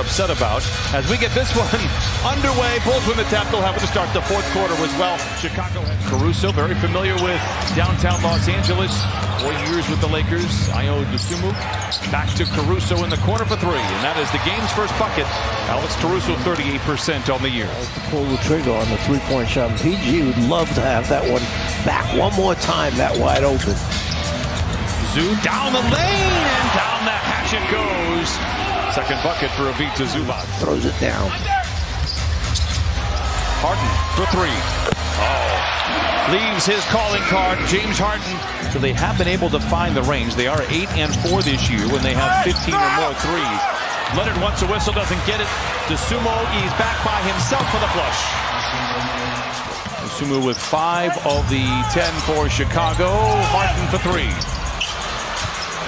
upset about. As we get this one underway, Bulls win the tap. They'll have it to start the fourth quarter as well. Chicago has Caruso, very familiar with downtown Los Angeles. 4 years with the Lakers. Ayo Dosunmu back to Caruso in the corner for three, and that is the game's first bucket. Alex Caruso, 38% on the year. Pull the trigger on the three-point shot. PG would love to have that one back one more time, that wide open. Zoo down the lane, and down the hatch it goes. Second bucket for Ivica Zubac. Throws it down. Harden for three. Leaves his calling card, James Harden. So they have been able to find the range. They are 8-4 this year when they have 15 or more threes. Leonard wants a whistle, doesn't get it. Dosunmu, he's back by himself for the flush. Dosunmu with 5 of the 10 for Chicago. Harden for three.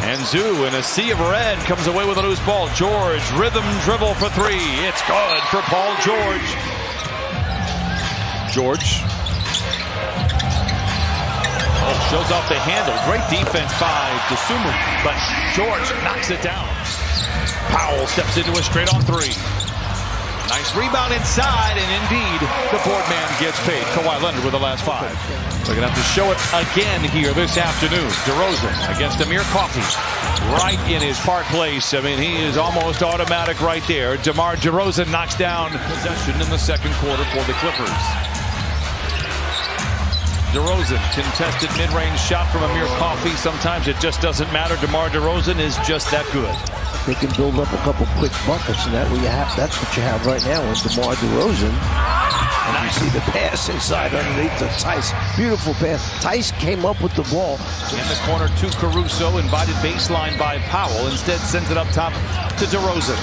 And Zoo in a sea of red comes away with a loose ball. George, rhythm dribble for three. It's good for Paul George. George. Shows off the handle. Great defense by Dosunmu, but George knocks it down. Powell steps into a straight-on three. Nice rebound inside, and indeed, the board man gets paid. Kawhi Leonard with the last 5. They're going to have to show it again here this afternoon. DeRozan against Amir Coffey. Right in his park place. I mean, he is almost automatic right there. DeMar DeRozan knocks down possession in the second quarter for the Clippers. DeRozan, contested mid-range shot from Amir Coffey. Sometimes it just doesn't matter. DeMar DeRozan is just that good. They can build up a couple quick buckets, and that's what you have right now with DeMar DeRozan. And you see the pass inside underneath to Tice. Beautiful pass. Tice came up with the ball. In the corner to Caruso, invited baseline by Powell. Instead sends it up top to DeRozan.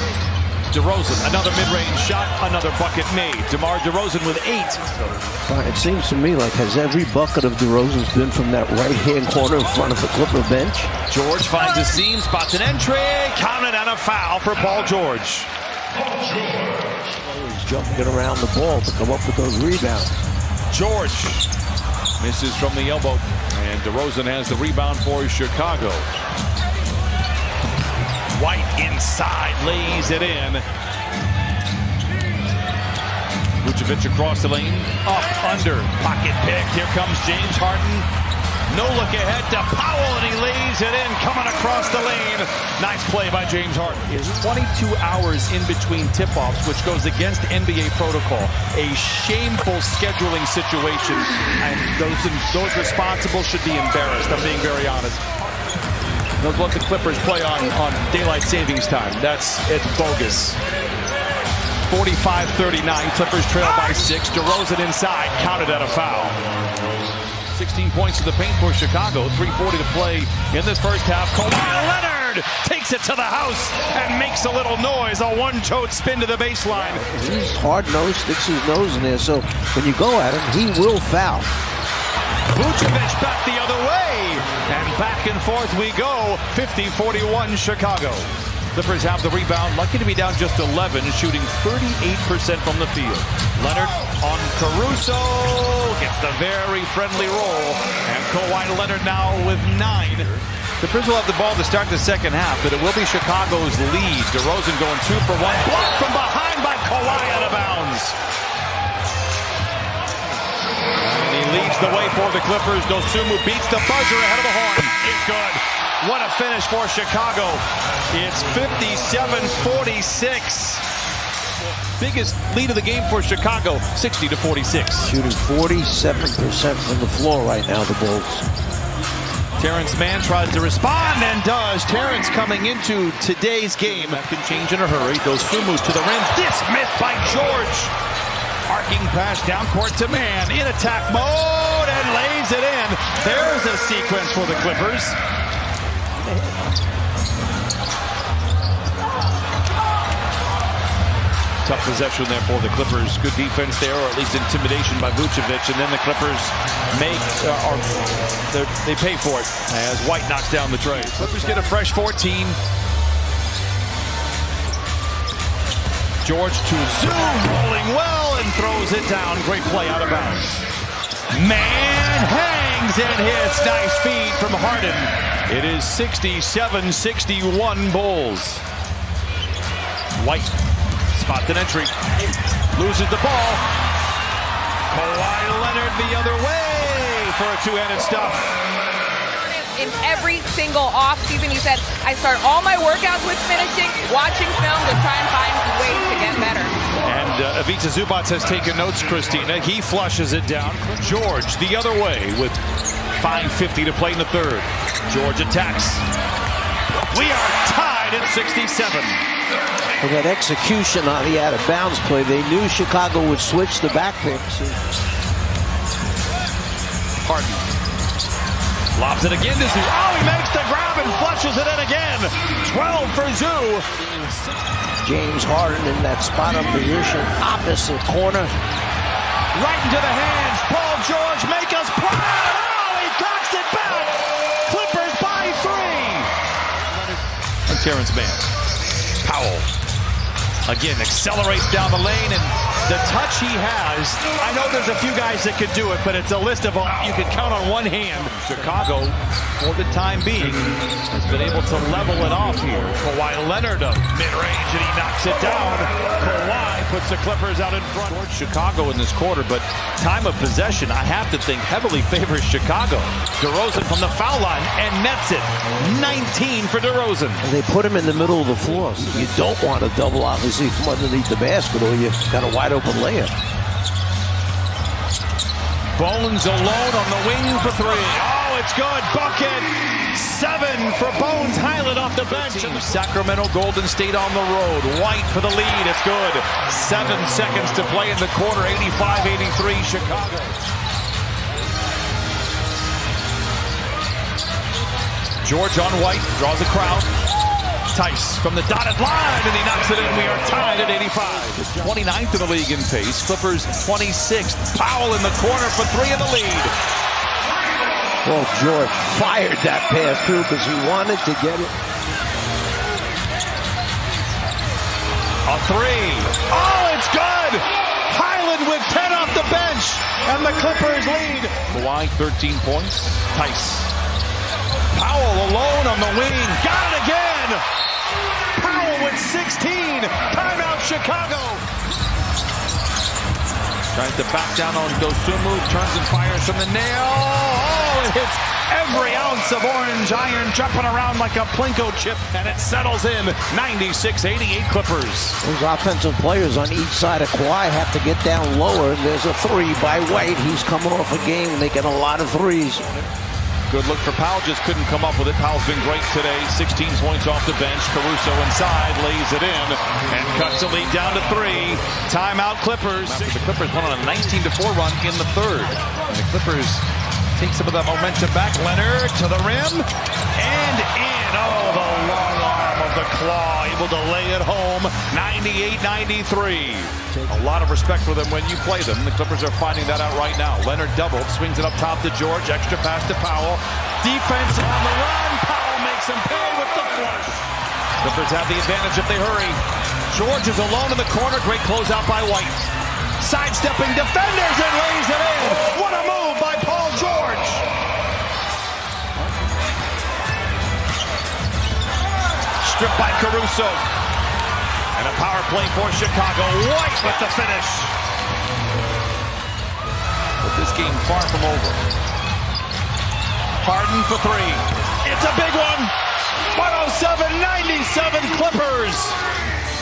DeRozan, another mid-range shot, another bucket made. DeMar DeRozan with 8. It seems to me like has every bucket of DeRozan's been from that right-hand corner in front of the Clipper bench. George finds a seam, spots an entry, counted, and a foul for Paul George. He's jumping around the ball to come up with those rebounds. George misses from the elbow, and DeRozan has the rebound for Chicago. White inside, lays it in. Vucevic across the lane, up, under, pocket pick. Here comes James Harden. No look ahead to Powell, and he lays it in, coming across the lane. Nice play by James Harden. It's 22 hours in between tip-offs, which goes against NBA protocol. A shameful scheduling situation, and those responsible should be embarrassed. I'm being very honest. They'll let the Clippers play on daylight savings time. It's bogus. 45-39, Clippers trail by 6. DeRozan inside, counted at a foul. 16 points to the paint for Chicago. 3:40 to play in this first half. Kawhi Leonard takes it to the house and makes a little noise. A one-toed spin to the baseline. He's hard-nosed, sticks his nose in there, so when you go at him, he will foul. Vucevic back the other way, and back and forth we go. 50-41 Chicago. Clippers have the rebound, lucky to be down just 11, shooting 38% from the field. Leonard on Caruso, gets the very friendly roll, and Kawhi Leonard now with 9. The Clippers will have the ball to start the second half, but it will be Chicago's lead. DeRozan going 2 for 1, blocked from behind by Kawhi, out of bounds. He leads the way for the Clippers. Dosunmu beats the buzzer ahead of the horn. It's good. What a finish for Chicago. It's 57-46. Biggest lead of the game for Chicago, 60-46. Shooting 47% from the floor right now, the Bulls. Terrence Mann tries to respond and does. Terrence coming into today's game. That can change in a hurry. Dosunmu to the rim. Dismissed by George. Arcing pass down court to Mann in attack mode and lays it in. There's a sequence for the Clippers. Tough possession there for the Clippers. Good defense there, or at least intimidation by Vucevic, and then the Clippers they pay for it as White knocks down the tray. Clippers get a fresh 14. George to Zoom, rolling well and throws it down. Great play out of bounds. Man hangs and hits. Nice feed from Harden. It is 67-61 Bulls. White spots an entry. Loses the ball. Kawhi Leonard the other way for a two-handed stuff. In every single off-season, he said, I start all my workouts with finishing, watching film to try and find ways to get better. And Ivica Zubac has taken notes, Christina. He flushes it down. George the other way with 5:50 to play in the third. George attacks. We are tied at 67. For that execution on the out-of-bounds play, they knew Chicago would switch the back picks. Harden lobs it again to Zoo. Oh, he makes the grab and flushes it in again. 12 for Zoo. James Harden in that spot-up position, opposite corner. Right into the hands. Paul George, make us proud. Oh, he cocks it back. Clippers by 3. And Terrence Mann. Powell. Again, accelerates down the lane, and the touch he has, I know there's a few guys that could do it, but it's a list of you can count on one hand. Chicago, for the time being, has been able to level it off here. Kawhi Leonard up mid-range, and he knocks it down. Kawhi puts the Clippers out in front. Towards Chicago in this quarter, but time of possession, I have to think, heavily favors Chicago. DeRozan from the foul line and nets it. 19 for DeRozan. And they put him in the middle of the floor. You don't want to double, obviously, from underneath the basket, or you've got a wide open layup. Bones alone on the wing for 3. Oh, it's good. Bucket. 7 for Bones Highland off the bench. Sacramento Golden State on the road. White for the lead. It's good. 7 seconds to play in the quarter. 85-83 Chicago. George on White. Draws a crowd. Tice from the dotted line, and he knocks it in. We are tied at 85. 29th in the league in pace. Clippers 26th. Powell in the corner for 3 in the lead. Well, George fired that pass through because he wanted to get it. A 3. Oh, it's good. Highland with 10 off the bench, and the Clippers lead. Kawhi 13 points. Tice. Powell alone on the wing. Got it again. Powell with 16. Timeout Chicago. Tries to back down on Dosunmu. Turns and fires from the nail. Oh, it hits every ounce of orange iron, jumping around like a Plinko chip, and it settles in. 96-88 Clippers. Those offensive players on each side of Kawhi have to get down lower. There's a 3 by White. He's coming off a game making a lot of threes. Good look for Powell, just couldn't come up with it. Powell's been great today. 16 points off the bench. Caruso inside, lays it in, and cuts the lead down to 3. Timeout Clippers. The Clippers went on a 19-4 run in the third. And the Clippers take some of that momentum back. Leonard to the rim, and in. Oh, the long arm of the claw, able to lay it home. 98-93. A lot of respect for them when you play them. The Clippers are finding that out right now. Leonard doubled, swings it up top to George. Extra pass to Powell. Defense on the run. Powell makes him pay with the flush. Clippers have the advantage if they hurry. George is alone in the corner. Great closeout by White. Sidestepping defenders and lays it in. What a move by Paul George. Stripped by Caruso. And a power play for Chicago. White with the finish. But this game far from over. Harden for 3. It's a big one. 107-97 Clippers.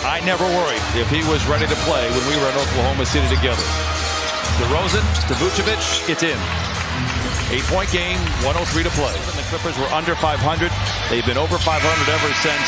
I never worried if he was ready to play when we were in Oklahoma City together. DeRozan to Vucevic. It's in. 8-point game, 103 to play. And the Clippers were under 500. They've been over 500 ever since.